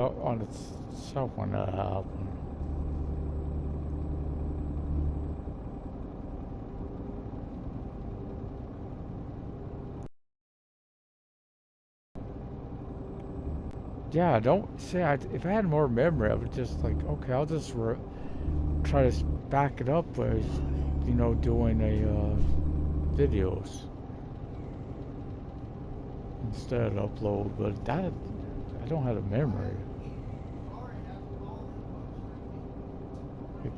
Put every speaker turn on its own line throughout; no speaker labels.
on itself when that happened. Yeah, don't say if I had more memory, I would just like, okay, I'll just try to back it up with, doing videos instead of upload. But that I don't have the memory. I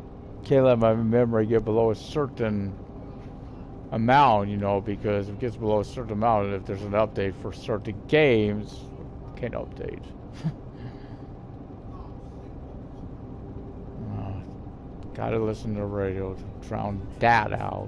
can't let my memory get below a certain amount, because if it gets below a certain amount, and if there's an update for certain games, can't update. Gotta listen to the radio to drown that out.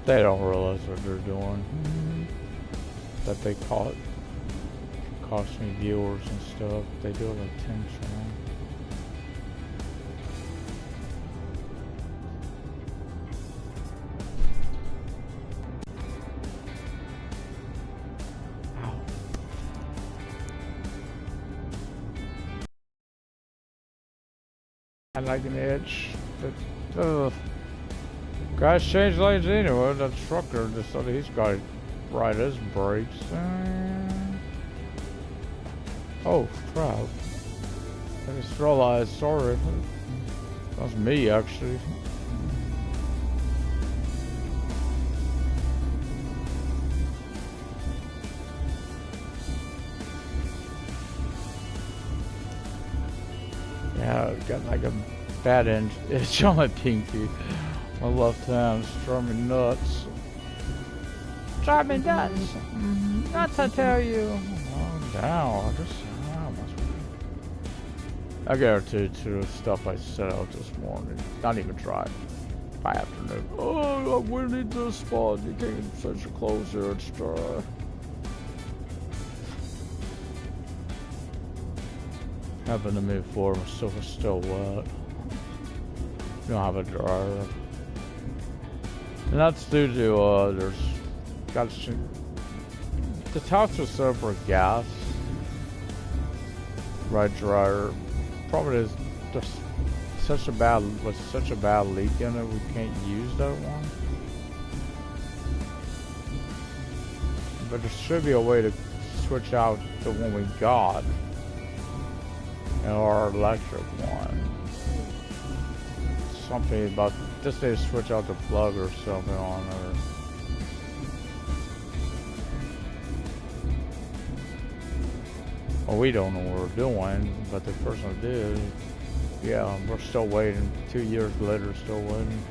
They don't realize what they're doing. That they cost me viewers and stuff. They do it intentionally. I like an itch. Guys change lanes anyway. That trucker just thought he's got to ride his brakes. Oh crap! I just realized. Sorry, that was me actually. Yeah, I got like a bad itch on my pinky. My left hand's driving me nuts. Drive me nuts. Nuts, I tell you. Oh, down. I guarantee to the stuff I set out this morning. Not even drive. By afternoon. Oh, I'm winning this spot. You can't set your clothes here. It's dry. Happened to me before. My stuff was still wet. You don't have a dryer. And that's due to, the house was set up for gas. Right dryer. Problem is, there's such a bad leak in it, we can't use that one. But there should be a way to switch out the one we got. And our electric one. Something about just need to switch out the plug or something on there. Well, we don't know what we're doing, but the person who did, yeah, we're still waiting. 2 years later, still waiting.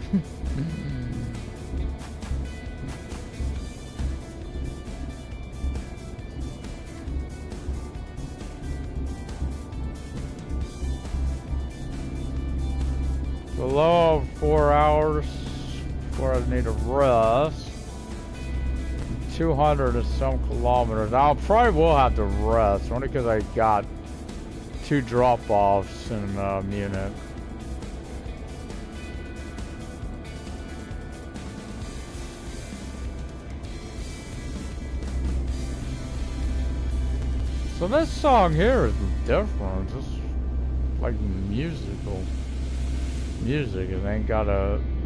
Below 4 hours before I need a rest. 200 and some kilometers. I probably will have to rest, only because I got 2 drop-offs in Munich. So this song here is different. It's like musical music. It ain't got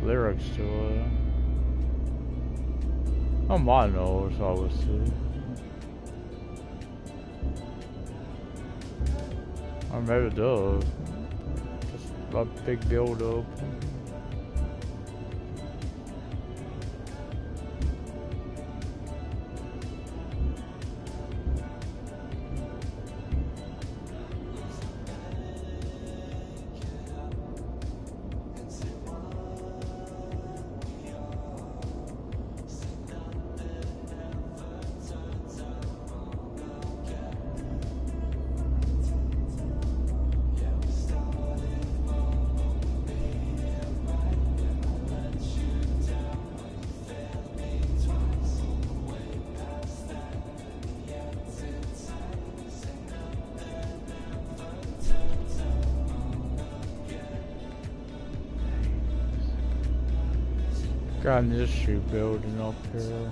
lyrics to it. Oh, my nose, obviously. Or maybe it does. Just a big build up. Got an issue building up here.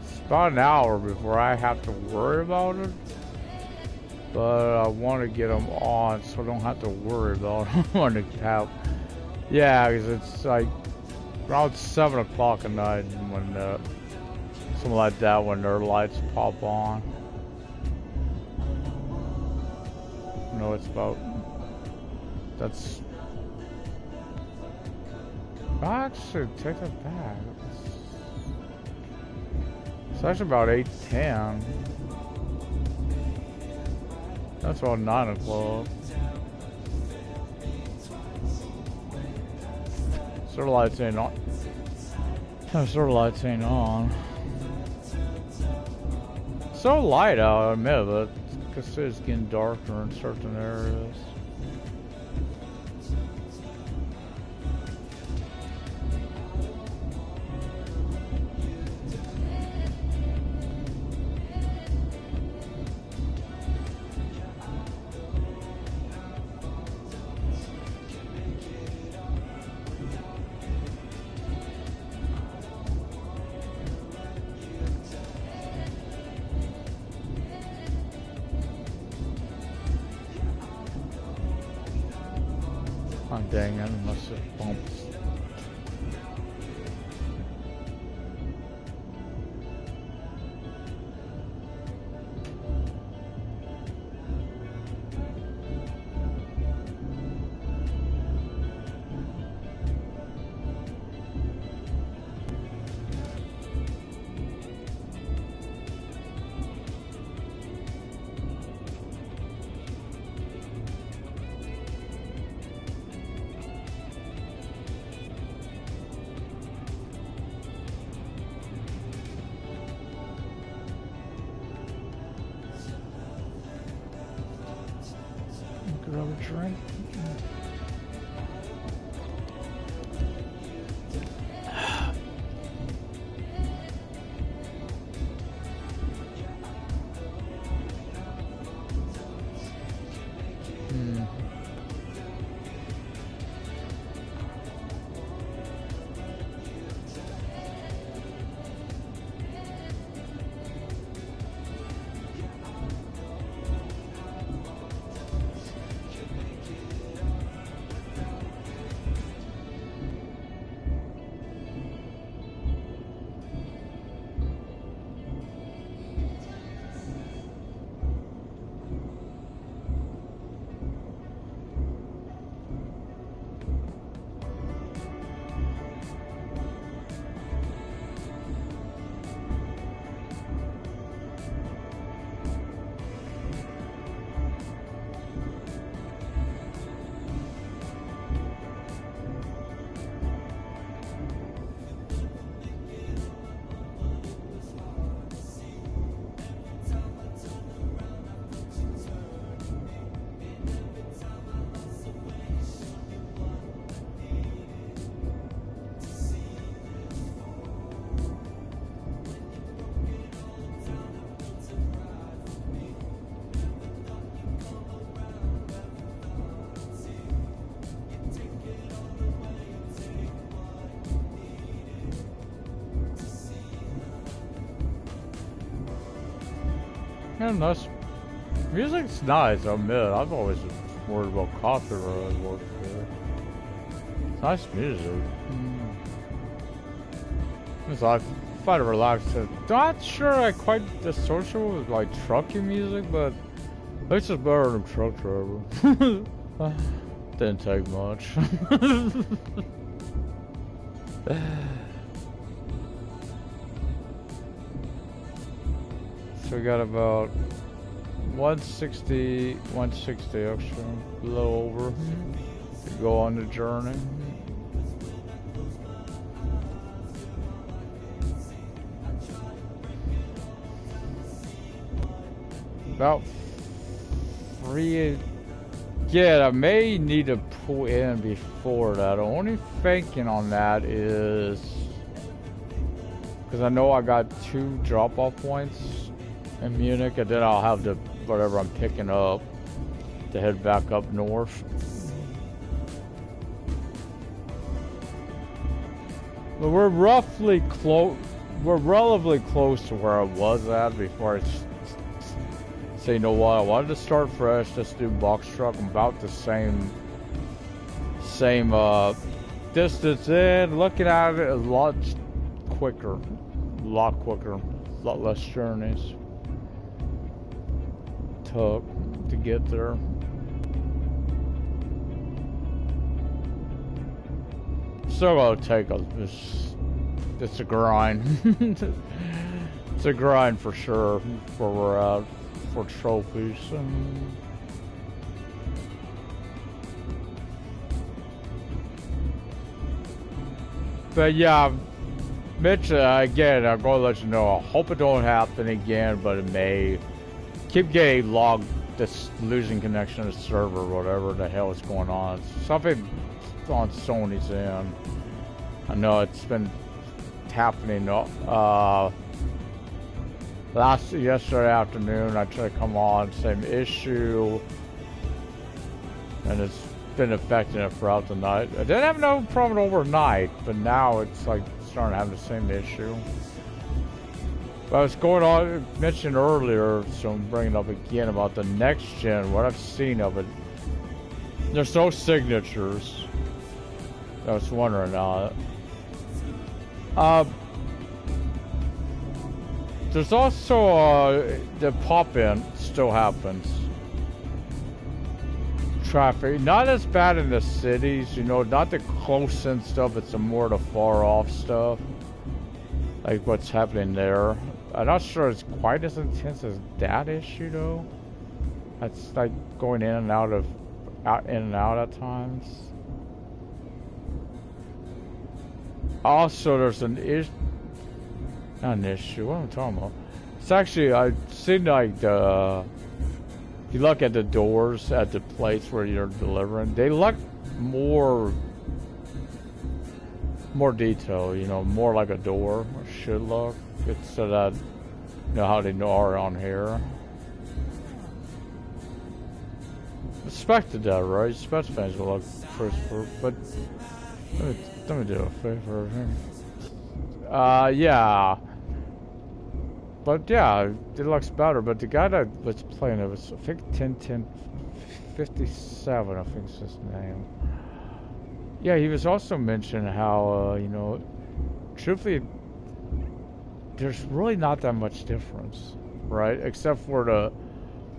It's about an hour before I have to worry about it. But I want to get them on so I don't have to worry about them. I want to have... Yeah, because it's like around 7 o'clock at night when something like that, when their lights pop on. No, it's about... That's... Actually, take that back. It's actually about 8:10. That's about 9 o'clock. Solar lights ain't on. Solar lights ain't on. So light out, I admit, but because it's getting darker in certain areas. Oh, dang, I must have bumped. Grab a drink. Yeah, nice. Music's nice, I admit. I've always been worried about copyright work there. It's nice music. So I find it relaxing. Not sure I quite associate with like trucky music, but it's just better than truck driver. Didn't take much. So we got about 160 extra, a little over, to go on the journey. About 3. Yeah, I may need to pull in before that. The only thinking on that is because I know I got 2 drop-off points in Munich, and then I'll have the whatever I'm picking up to head back up north. But we're roughly close. We're relatively close to where I was at before I say, you know what, I wanted to start fresh, just do box truck. I'm about the same distance in. Looking at it a lot quicker, a lot less journeys took to get there. Still gonna take it's a grind. It's a grind for sure where we're at for trophies. But yeah, Mitch, again, I'm gonna let you know. I hope it don't happen again, but it may. Keep getting logged, this losing connection to the server, whatever the hell is going on. Something on Sony's end. I know it's been happening. Yesterday afternoon, I tried to come on, same issue, and it's been affecting it throughout the night. I didn't have no problem overnight, but now it's like starting to have the same issue. But I was going on, mentioned earlier, so I'm bringing it up again about the next gen, what I've seen of it. There's no signatures. I was wondering, there's also, the pop-in still happens. Traffic, not as bad in the cities, you know, not the close-in stuff, it's the more the far-off stuff. Like what's happening there. I'm not sure it's quite as intense as that issue though. That's like going in and out at times. Also, there's an issue. Not an issue. What am I talking about? It's actually, I've seen like the. If you look at the doors at the place where you're delivering, they look more detail. You know, more like a door or should look. It's so that you know how they are on here. Expected that, right? Expect things will look crisper, but let me do a favor here. Yeah. But yeah, it looks better. But the guy that was playing it was, I think, 1057, I think is his name. Yeah, he was also mentioning how, you know, truthfully, there's really not that much difference, right? Except for the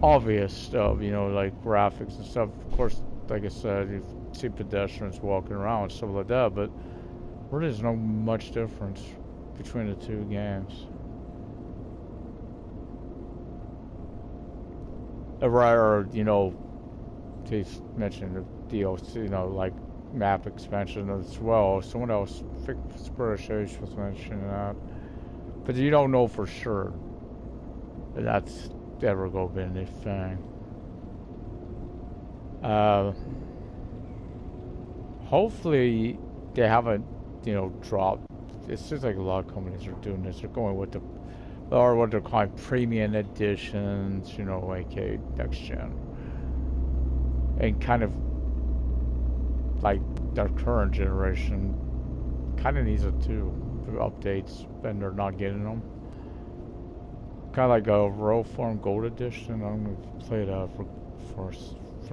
obvious stuff, you know, like graphics and stuff. Of course, like I said, you see pedestrians walking around and stuff like that, but really there's not much difference between the two games. Right, or, you know, he's mentioned the DLC, you know, like map expansion as well. Someone else, I think British Age was mentioning that. But you don't know for sure that that's ever going to be anything. Hopefully they haven't, you know, dropped. It seems like a lot of companies are doing this. They're going with the, or what they're calling premium editions, you know, aka next gen. And kind of like their current generation kind of needs it too. Updates, and they're not getting them. Kind of like a Road-PS4 Gold Edition. I'm gonna play that from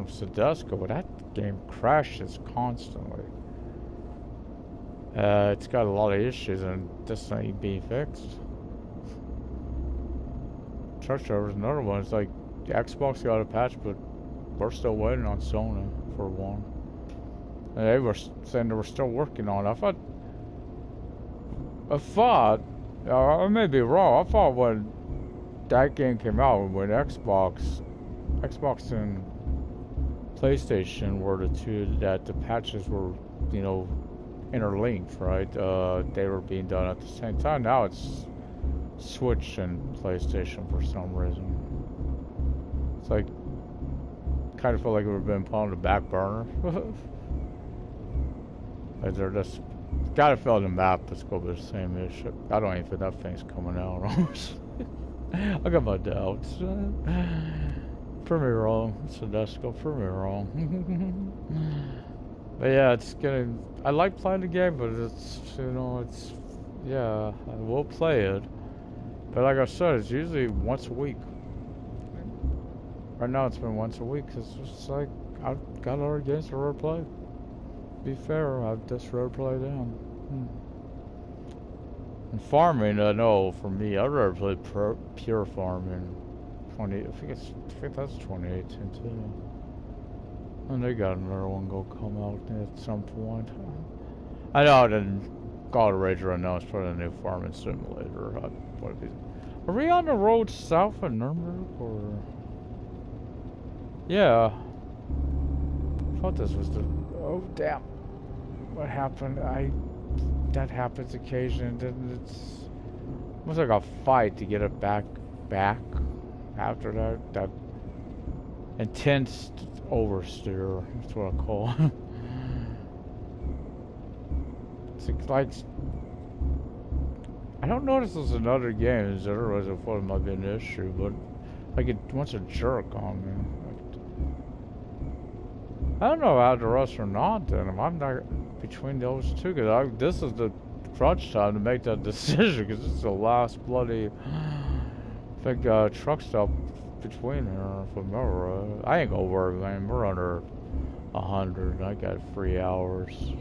Sedesco, but that game crashes constantly. It's got a lot of issues, and this ain't being fixed. Truck Driver's another one. It's like the Xbox got a patch, but we're still waiting on Sony for one. And they were saying they were still working on it. I thought, I may be wrong, I thought when that game came out, when Xbox and PlayStation were the two that the patches were, you know, interlinked, right? They were being done at the same time. Now it's Switch and PlayStation for some reason. It's like, kind of feel like we've been put on the back burner. Like they're just, gotta fill in the map, let's go with the same issue. I don't even think that thing's coming out. I got my doubts. Prove me wrong, Sedesco, prove me wrong. But yeah, it's getting. I like playing the game, but it's it's yeah, I will play it. But like I said, it's usually once a week. Right now, it's been once a week because it's like I've got other games to road play. Be fair, I've just road play them. And farming, I know for me, I'd rather play pure farming. I think that's 2018 too. And they got another one go come out at some point. I know then God Rage right now is probably a new farming simulator. Are we on the road south of Nuremberg or? Yeah. I thought this was the. Oh damn! What happened? That happens occasionally. It's almost like a fight to get it back after that intense oversteer. That's what I call it. It's like I don't notice there's another game. Otherwise, I thought it might be an issue, but like it wants a jerk on me. I don't know how the rest are not. Then I'm not between those two because this is the crunch time to make that decision because it's the last bloody truck stop between here. If I remember right. I ain't gonna worry, man. We're under 100. I got 3 hours.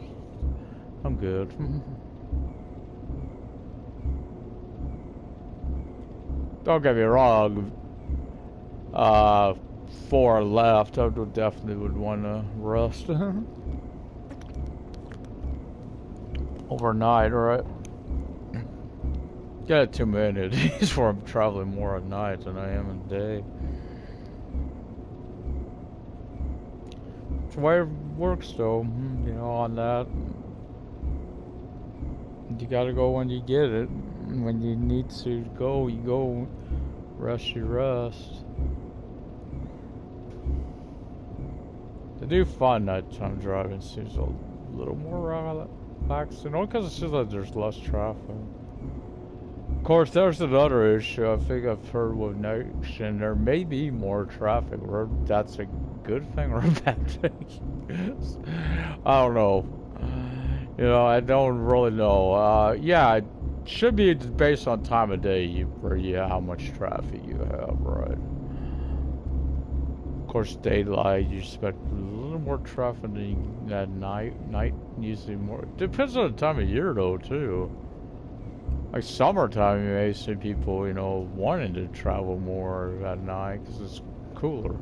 I'm good. Don't get me wrong. 4 left. I definitely would want to rest overnight, right? Got too many of these where I'm traveling more at night than I am in the day. It's the way it works, though. On that. You gotta go when you get it. When you need to go, you go. Rest, you rest. To do fun nighttime driving seems a little more relaxing. Only because it seems like there's less traffic. Of course, there's another issue. I think I've heard with Nation there may be more traffic. Or that's a good thing or a bad thing. I don't know. I don't really know. Yeah, it should be based on time of day how much traffic you have, right? Of course, daylight, you expect a little more traffic than at night. Night, usually more. Depends on the time of year, though, too. Like summertime, you may see people, wanting to travel more at night because it's cooler.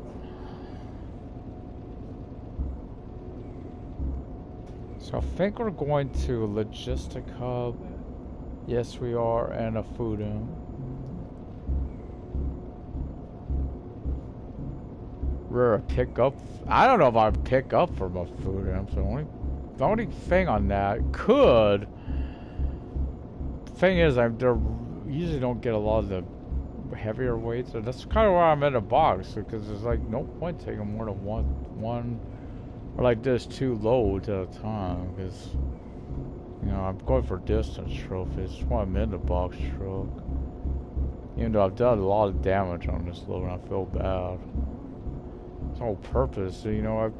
So I think we're going to a logistic hub. Yes, we are, and a food inn. We're a pickup. I don't know if I'd pick up for my food inn. So the only thing on that could. Thing is, they usually don't get a lot of the heavier weights. So that's kind of why I'm in a box because there's like no point taking more than one. Or like this 2 loads at a time because I'm going for distance trophies. That's why I'm in the box truck. Even though I've done a lot of damage on this load and I feel bad. It's all purpose. So, I've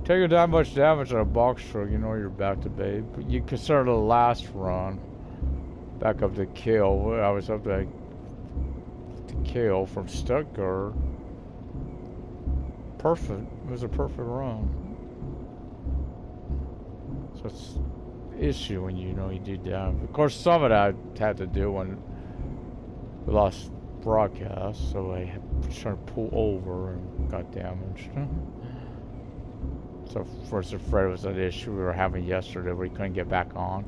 taken that much damage on a box truck, you're back to base. But you consider the last run back up to Kill. I was up to Kill from Stuttgart. Perfect. It was a perfect run. So it's issue when you do damage. Of course, some of that had to do when we lost broadcast, so I was trying to pull over and got damaged. So first, afraid it was an issue we were having yesterday where we couldn't get back on.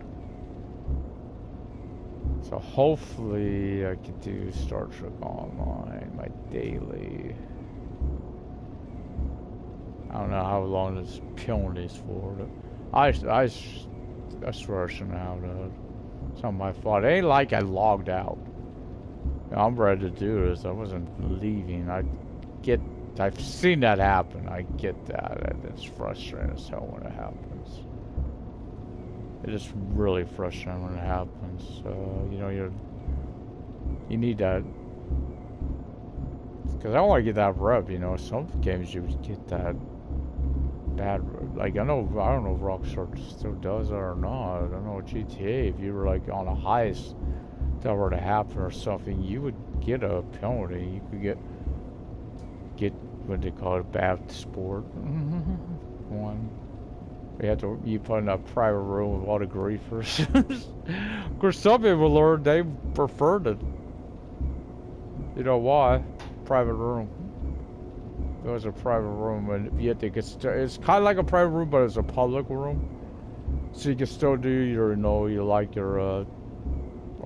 So hopefully I can do Star Trek Online, my daily. I don't know how long this penalty's for. I swear I shouldn't have that. It's not my fault. It ain't like I logged out. I'm ready to do this. I wasn't leaving. I've seen that happen. I get that. It's frustrating as hell when it happens. It is really frustrating when it happens. You need that. Because I want to get that rep, some games you get that bad. Like I don't know if Rockstar still does it or not. I don't know GTA. If you were like on a heist that were to happen or something, you would get a penalty. You could get what they call it, bad sport. One. You put in a private room with all the griefers. Of course, some people learn they prefer to. You know why? Private room. It was a private room, and you have to get. It's kind of like a private room, but it's a public room. So you can still do your, all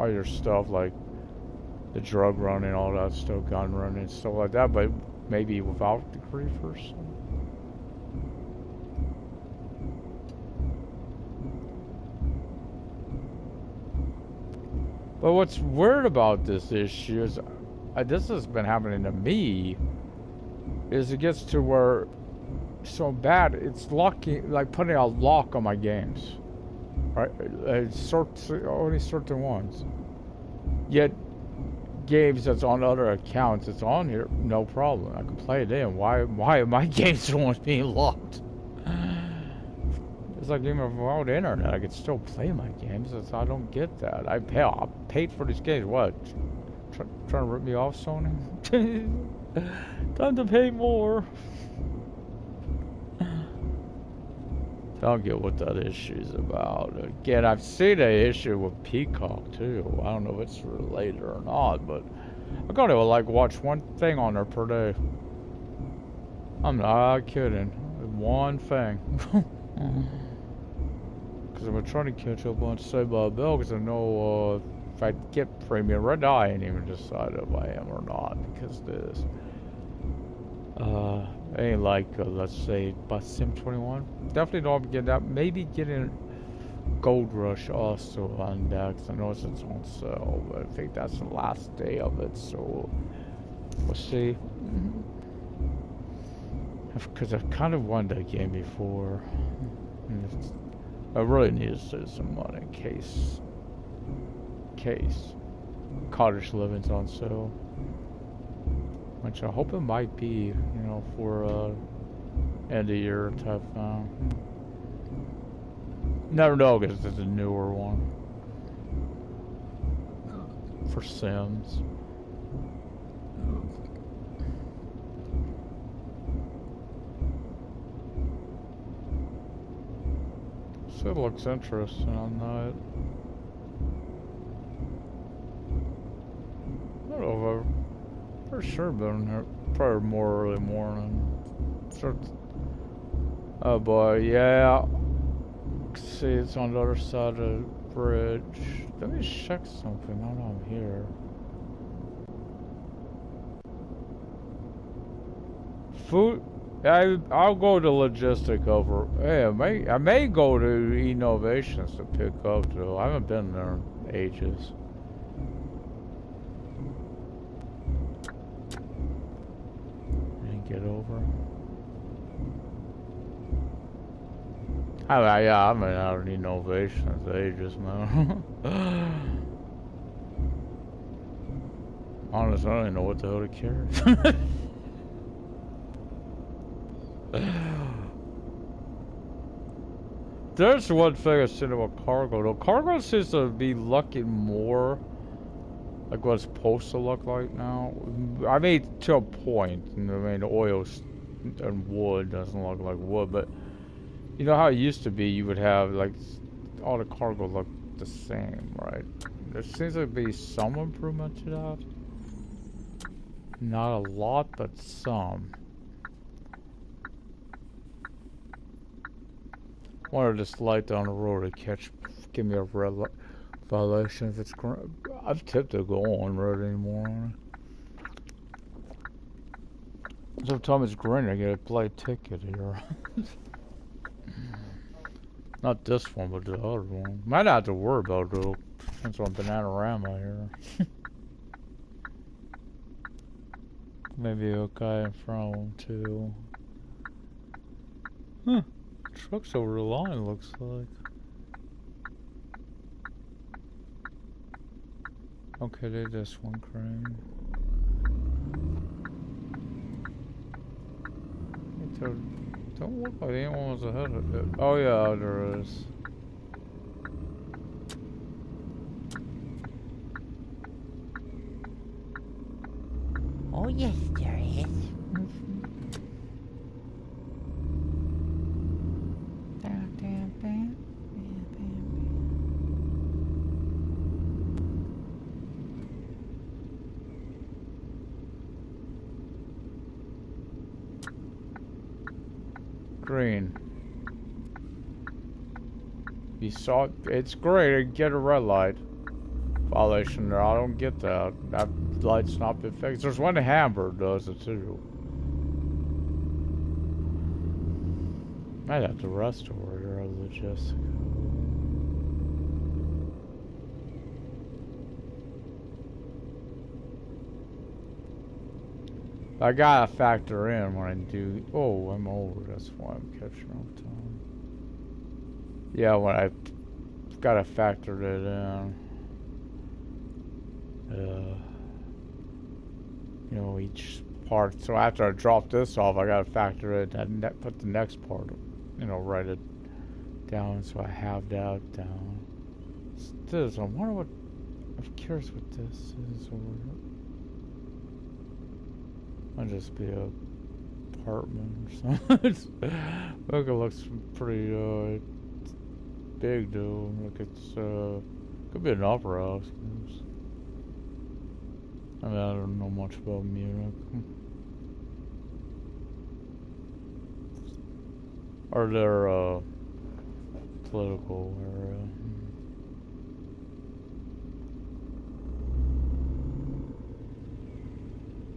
your stuff, like the drug running, all that stuff, gun running, stuff like that. But maybe without the griefers. But what's weird about this issue is, this has been happening to me, is it gets to where so bad it's locking, like putting a lock on my games, right? Only certain ones. Yet games that's on other accounts, it's on here, no problem. I can play it in. Why are my games the ones being locked? It's like even without internet, I could still play my games. I don't get that. I paid for these games. What? Trying to rip me off, Sony? Time to pay more. I don't get what that issue's about. Again, I've seen an issue with Peacock too. I don't know if it's related or not, but I gotta like watch one thing on there per day. I'm not kidding. One thing. Because I've been trying to catch up on Saved by the Bell, because I know if I get premium right now, I ain't even decided if I am or not, because this ain't like let's say by Sim 21. Definitely don't get that. Maybe getting Gold Rush also on that, because I know it's on sale, but I think that's the last day of it, so we'll see. Because I've kind of won that game before. I really need to save some money in case Cottage Living's on sale, which I hope it might be, for end of year type thing. Never know, because it's a newer one for Sims. It looks interesting on that. I don't know if I've for sure been here. Probably more early morning. Oh boy, yeah. See, it's on the other side of the bridge. Let me check something while I'm here. Food. I'll go to logistic over. Hey, I may go to Innovations to pick up though. I haven't been there in ages. And get over. I haven't had any Innovations in ages now. Honestly, I don't even know what the hell to carry. There's one thing I've seen about cargo though. Cargo seems to be looking more like what it's supposed to look like now. I mean, to a point. I mean, the oil and wood doesn't look like wood, but you know how it used to be, you would have like all the cargo look the same, right? There seems to be some improvement to that. Not a lot, but some. Wanted this light down the road to give me a red light violation if it's green. I've tipped to go on red anymore. Every time it's green, I get a blight ticket here. Not this one, but the other one. Might not have to worry about it though. Depends on Bananarama here. Maybe a guy in front of him too. Huh. Truck's over the line, looks like. Okay, they this one crane. Don't look like anyone was ahead of it. Oh yeah, there is.
Oh yes, there is.
Green. You saw it. It's great. Get a red light. Violation there. I don't get that. That light's not been fixed. There's one in Hamburg does it too. Might have to restore it or Jessica. I gotta factor in when I do. Oh, I'm over. That's why I'm catching up time. Yeah, when I gotta factor it in. You know, each part. So after I drop this off, I gotta factor it and put the next part. You know, write it down so I have that down. This. I wonder what. I'm curious what this is. Might just be a apartment or something. Look, it looks pretty big though. Look, it's could be an opera house. I mean, I don't know much about Munich. Or their political area.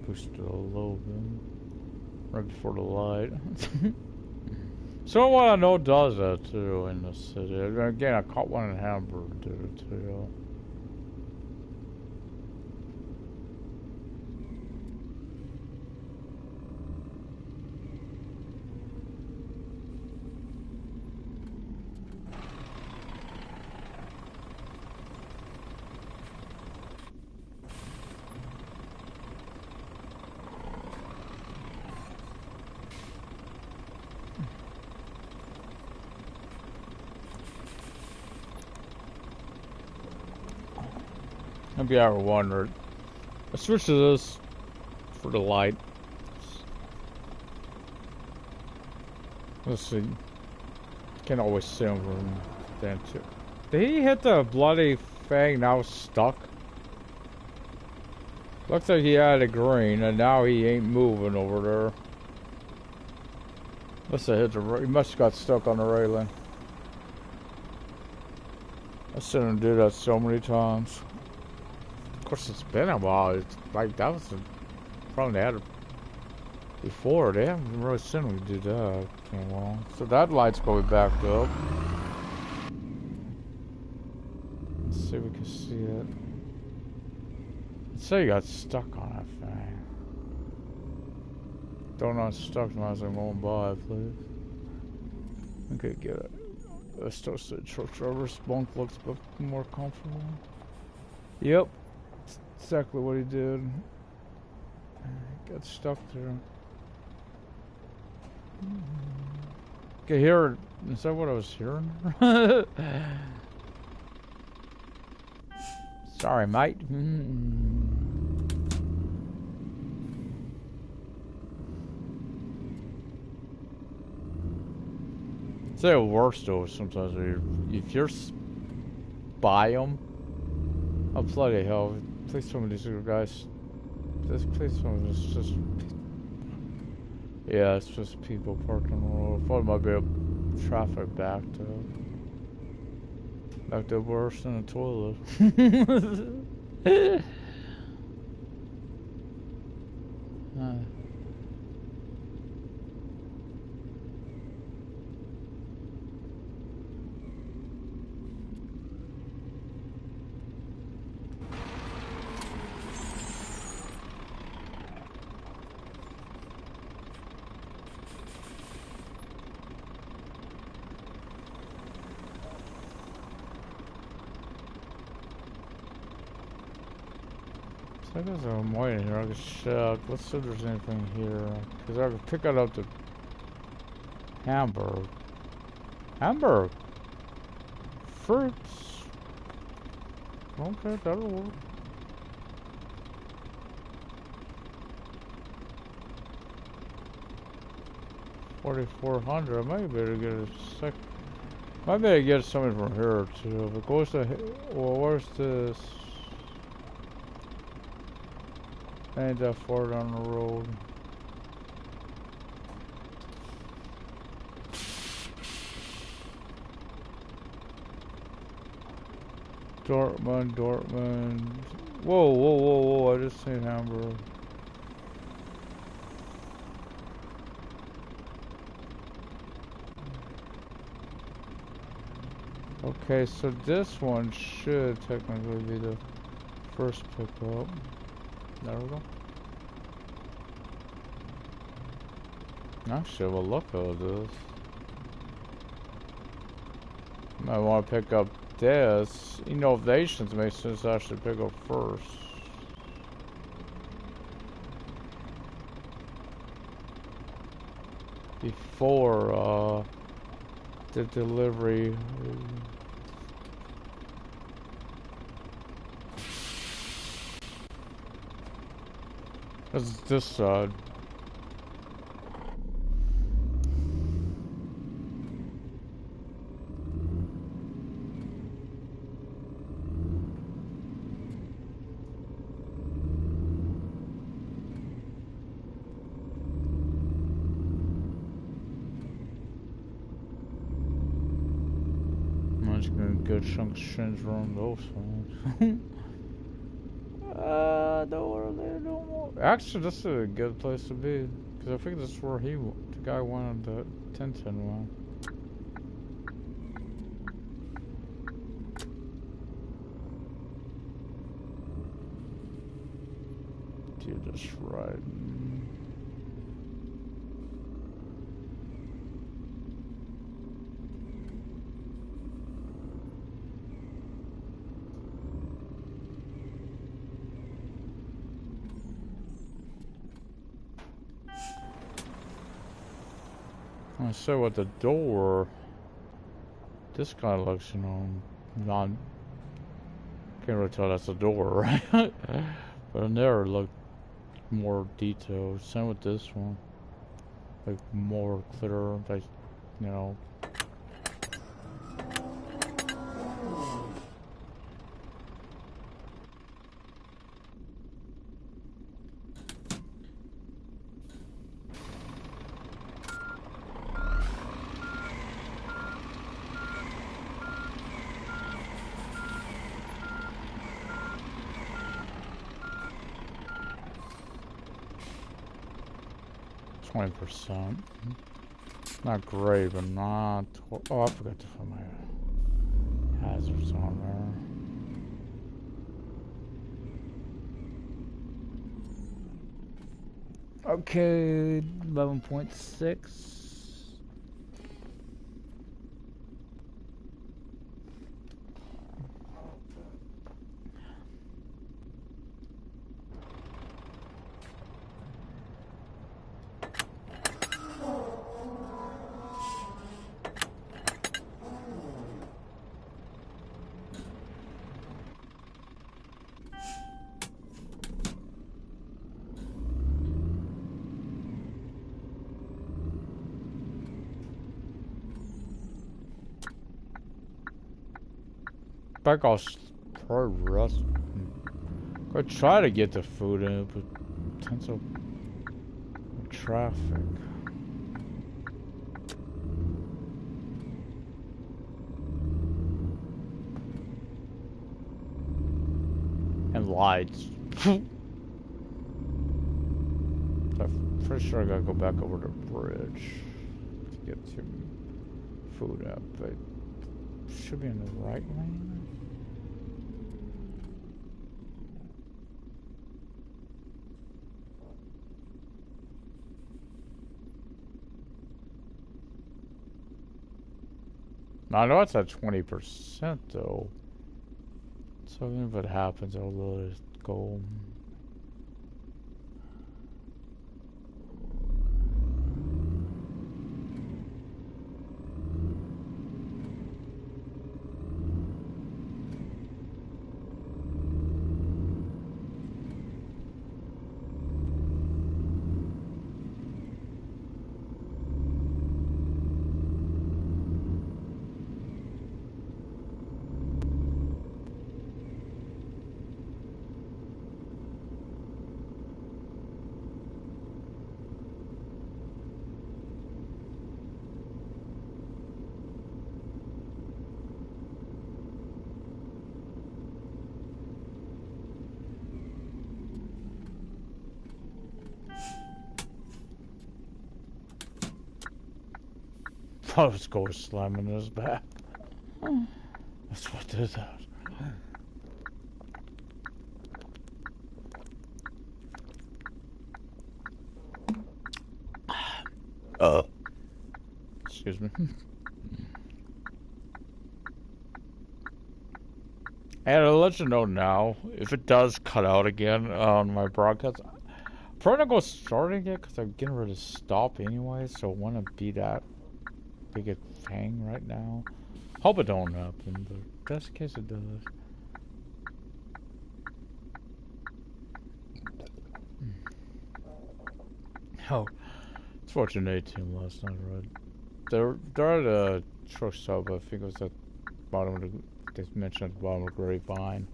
Pushed it a little bit right before the light. Someone I know does that too in the city. Again, I caught one in Hamburg did it too. Maybe I ever wondered. I switched to this for the light. Let's see. Can't always see him from then too. Did he hit the bloody thing? Now it's stuck. Looks like he had a green, and now he ain't moving over there. Must have hit the. He must have got stuck on the railing. I've seen him do that so many times. Of course, it's been a while. It's like that was probably had it before. They haven't really seen me do that. Came along. So that light's going back up. Let's see if we can see it. Let's say you got stuck on that thing. Don't unstuck as I'm going by, please. Okay, get it. Let's still say truck driver's bunk looks a bit more comfortable. Yep. Exactly what he did. Got stuck there. Okay, hear. Is that what I was hearing? Sorry, mate. Say the worst though. Sometimes if you're by them, oh bloody hell! Please, some of these guys. This place is just. Yeah, it's just people parking on the road. Thought it might be a traffic backed up worse than a toilet. I guess I'm waiting here. I can check. Let's see if there's anything here. Because I can pick it up to Hamburg. Hamburg. Fruits. Okay, that'll work. $4,400. I might be able to get a sec. Might be able to get something from here too. If it goes to, well, where's this? Ain't that far down the road. Dortmund. Whoa. I just seen Hamburg. Okay, so this one should technically be the first pickup. There we go. Actually, well, look at this. I want to pick up this. Innovations makes sense I should pick up first. Before, the delivery. This side. I'm just gonna good chunk of shins around those ones. Don't want. Actually, this is a good place to be because I think this is where the guy wanted the 1010 one. Do this right. I say with the door, this guy looks, not. Can't really tell that's a door, right? But in there it looked more detailed. Same with this one, like more clear, like, 20%. Not great, but not. Oh, I forgot to put my hazards on there. Okay, 11.6. Back off progress. Go try to get the food in, but tons of traffic. And lights. I'm pretty sure I gotta go back over the bridge to get some food up, but should be in the right lane. I know it's at 20% though. So even if it happens, I'll let it go. thought it was Ghost slamming his back. That's what did that. Excuse me. And I'll let you know now, if it does cut out again on my broadcast, I'm probably not going to start again because I'm getting ready to stop anyway, so I want to be that big a thing right now. Hope it don't happen, but just in case it does. Oh, it's watching A-Team last night, right? They're at a truck stop, I think it was at the bottom of the, they mentioned at the bottom of the Grapevine.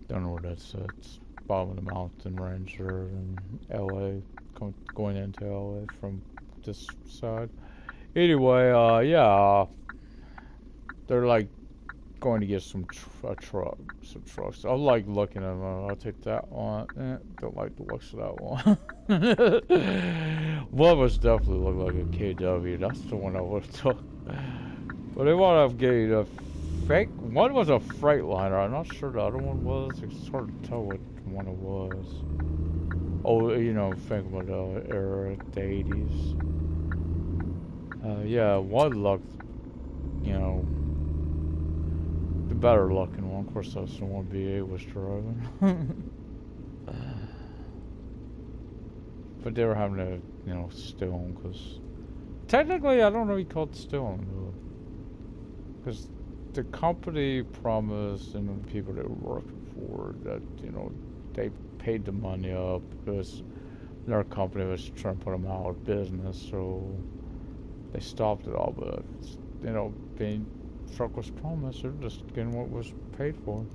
Don't know where that's at. It's bottom of the mountain range or in LA, going into LA from this side. Anyway, yeah, they're like going to get some trucks. I like looking at them. I'll take that one. Don't like the looks of that one. One was definitely looked like a KW. That's the one I would have took. But they want to get a fake. One was a Freightliner. I'm not sure the other one was. It's hard to tell what one it was. Oh, you know, think about the era, the 80s. Yeah, one looked, you know, the better looking one. Of course, that's the one BA was driving. But they were having to, you know, steal them because technically, I don't know if you call it stealing, because the company promised and the people that were working for that, you know, they paid the money up because their company was trying to put them out of business, so they stopped it all. But you know, being truck was promised, they're just getting what was paid for.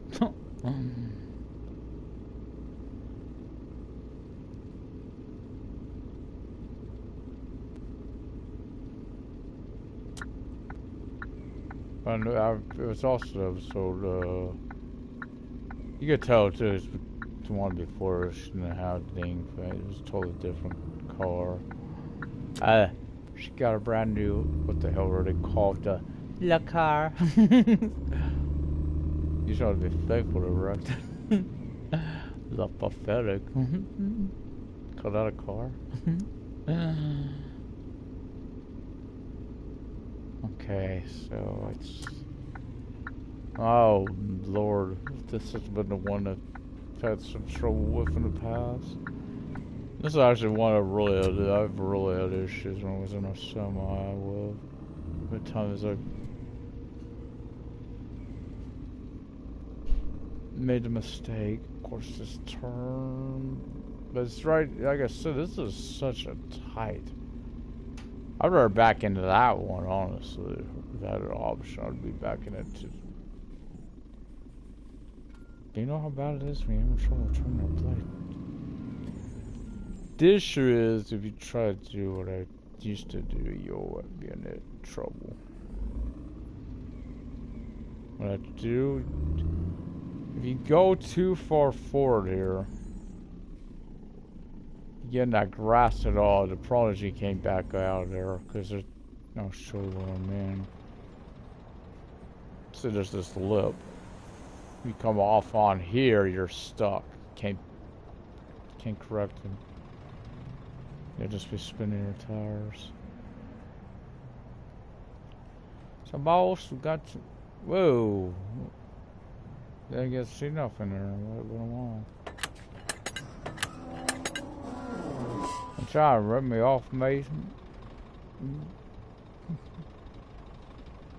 And it was also episode, you could tell too, it's the one before she didn't have the thing, it was a totally different car. She got a brand new, what the hell were they called, La car. You should be thankful to wrecked. La pathetic. Call that a car? Okay, so it's... Oh, Lord. This has been the one that I've had some trouble with in the past. This is actually one I've really had issues when I was in a semi with. At times I made a mistake. Of course, this turn... But it's right, like I said, this is such a tight... I'd rather back into that one, honestly. If I had an option, I'd be backing into. Do you know how bad it is when you're having trouble turning your blade? The issue is, if you try to do what I used to do, you'll be in trouble. What I do, if you go too far forward here, getting that grass at all, the prodigy came back out of there because there's no show what I mean. So there's this lip. You come off on here, you're stuck. Can't correct them. You'll just be spinning your tires. So boss, we got to, whoa. Didn't get to see nothing there. What am I? Trying to rip me off, Mason.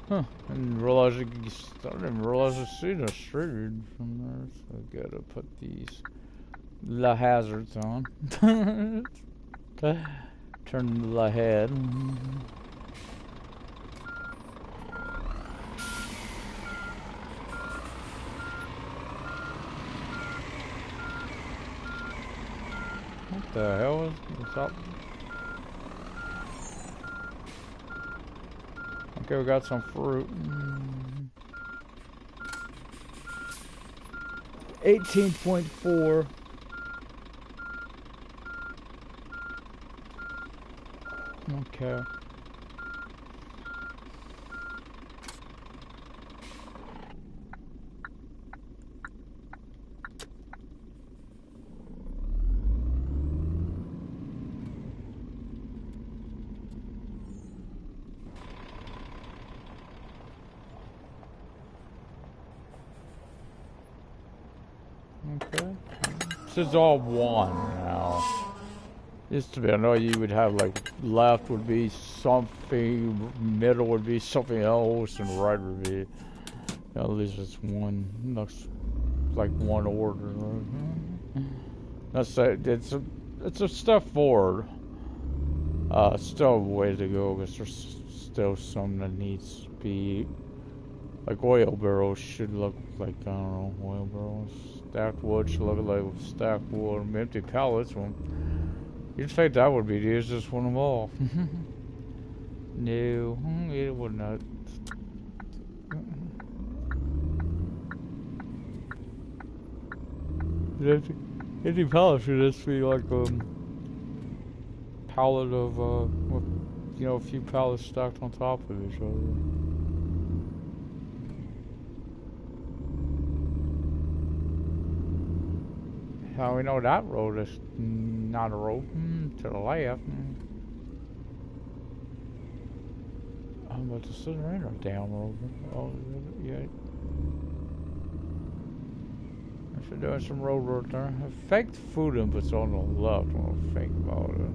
Huh. I didn't realize I see the street from there. So I gotta put these la hazards on. Turn the head. What the hell is what's up? Okay, we got some fruit. 18.4. Okay. Okay. This is all one now. Used to be, I know you would have like left would be something, middle would be something else, and right would be, at least it's one, looks like one order. That's it's a step forward. Still a way to go because there's still some that needs to be, like oil barrels should look like, I don't know, oil barrels. Stacked wood should look like stacked wood. Empty pallets, well, you'd think that would be the easiest one of all. No, it would not. Empty pallets should just be like pallet of, with, you know, a few pallets stacked on top of each other. How we know that road is not a road? To the left. I'm about to sit right or down road. Oh, yeah. If you're doing some road work there. Faked food inputs on the left when I think about it.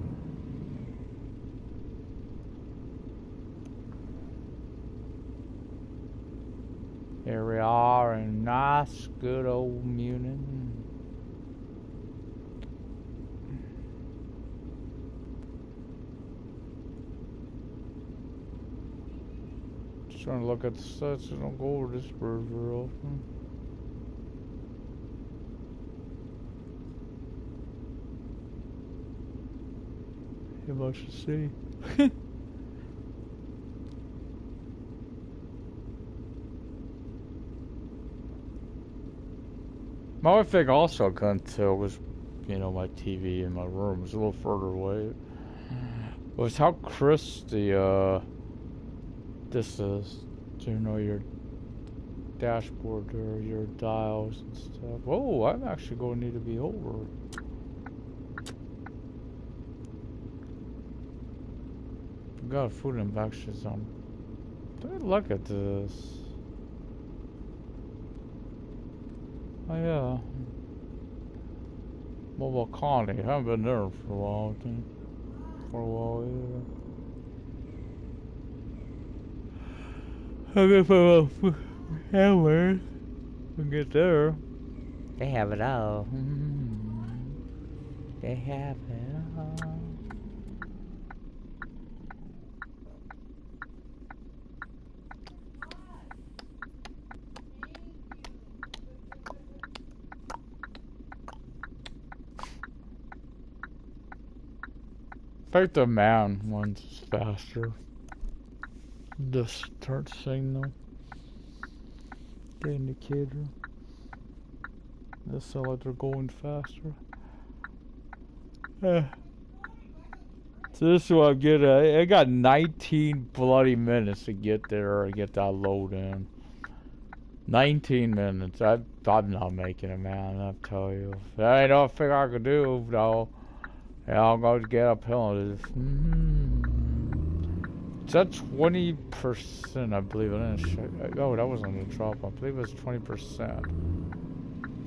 Here we are in nice, good old Munich. Just trying to look at the stats, so don't go over this bird very often. You much to see. My other thing also I couldn't tell was, you know, my TV in my room was a little further away. Was how crisp the this is. You know, your dashboard or your dials and stuff. Oh, I'm actually going to need to be over. Got food and boxes on. Look at this. Oh yeah. Mobile colony. Haven't been there for a while, I think. For a while either. I guess I'll hammer and get there.
They have it all. They have it all.
I think the man one's faster. The start signal. The indicator. They sound like they're going faster. So this is what I'm getting at. I got 19 bloody minutes to get there and get that load in. 19 minutes. I'm not making it, man. I'll tell you. That ain't all thing I could do, though. Yeah, I'm going to get uphill. It's at 20%, I believe. I didn't check. Oh, that wasn't a drop. I believe it was 20%.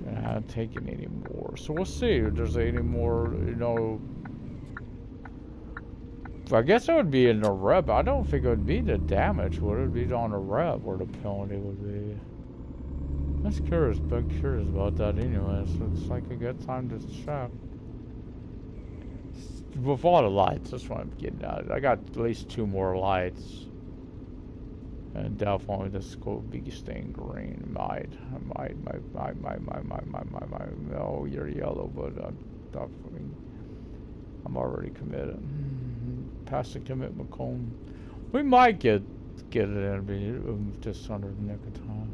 And I haven't taken any more. So we'll see if there's any more, you know. I guess it would be in the rep. I don't think it would be the damage. Would it be on the rep where the penalty would be? That's curious, but curious about that anyway. So it's like a good time to check. With all the lights, that's what I'm getting at. I got at least 2 more lights. And definitely this could be staying green. No, you're yellow, but I'm already committed. Past the commitment cone. We might get it in, be just under the nick of time.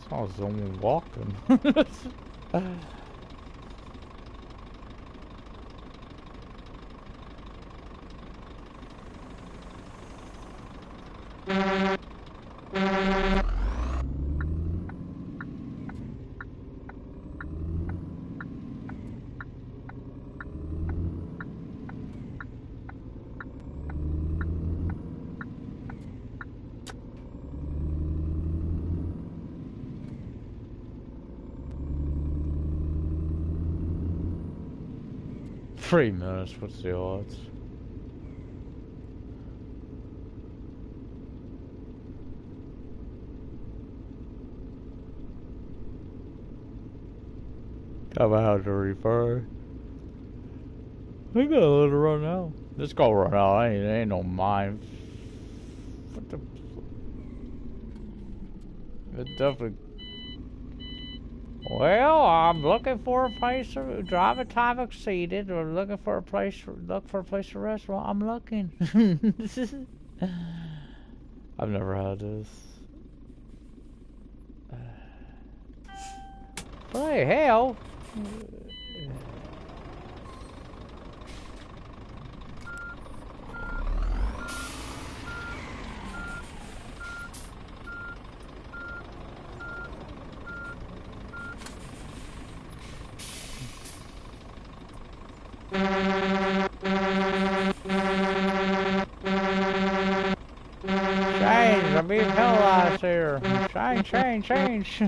Saw someone walking. $3 minutes, what's the odds? I'm out to refer. We gotta let it run out. Let's go run out. Ain't no mine. What the? It definitely. Well, I'm looking for a place to drive time exceeded, or looking for a place. Look for a place to rest. Well, I'm looking. I've never had this. Hey, hell. Change, I'm being penalized here. Change.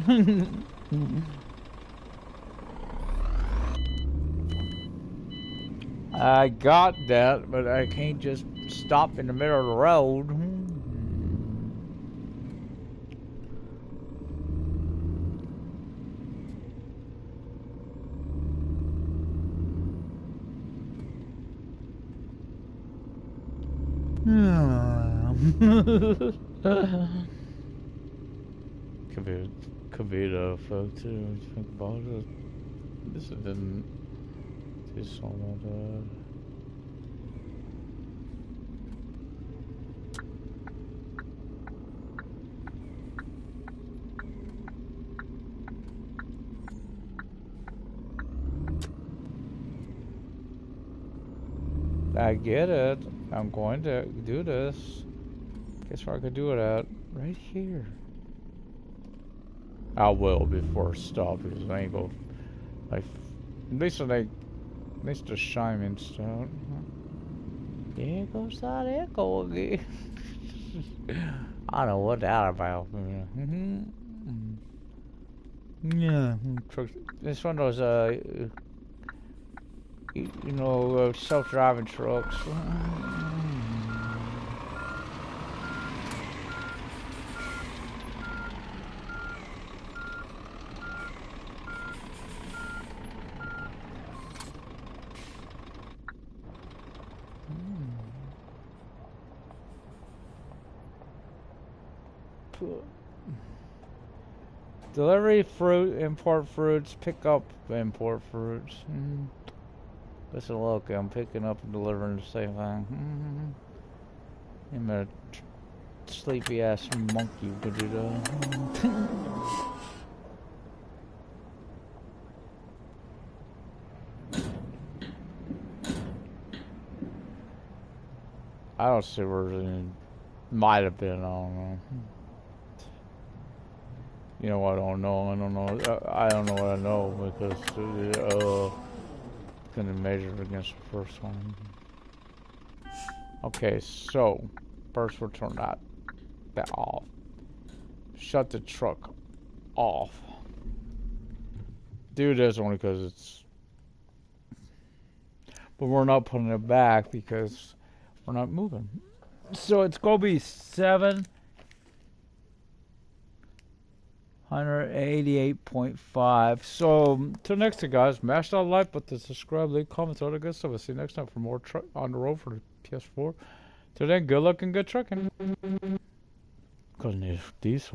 I got that, but I can't just stop in the middle of the road. could be the folk too. Think about it. This didn't do something like that. I get it. I'm going to do this. Guess where I could do it at? Right here. I will before I stop because I ain't go. Like, at least the shining stuff. There goes that echo again. I don't know what that about. Yeah. It's one of those you know, self-driving trucks. Delivery fruit, import fruits, pick up import fruits. Listen, look, I'm picking up and delivering the same thing. I'm a sleepy ass monkey. I don't see where it might have been. I don't know. You know, I don't know. I don't know what I know because couldn't measure it against the first one. Okay, so first we'll turn that off. Shut the truck off. Do this only because it's. But we're not putting it back because we're not moving. So it's gonna be 788.5. So till next time, guys, smash that like button, subscribe, leave comments, all that good stuff. I'll see you next time for more on the road for the PS4. Till then, good luck and good trucking. Cause these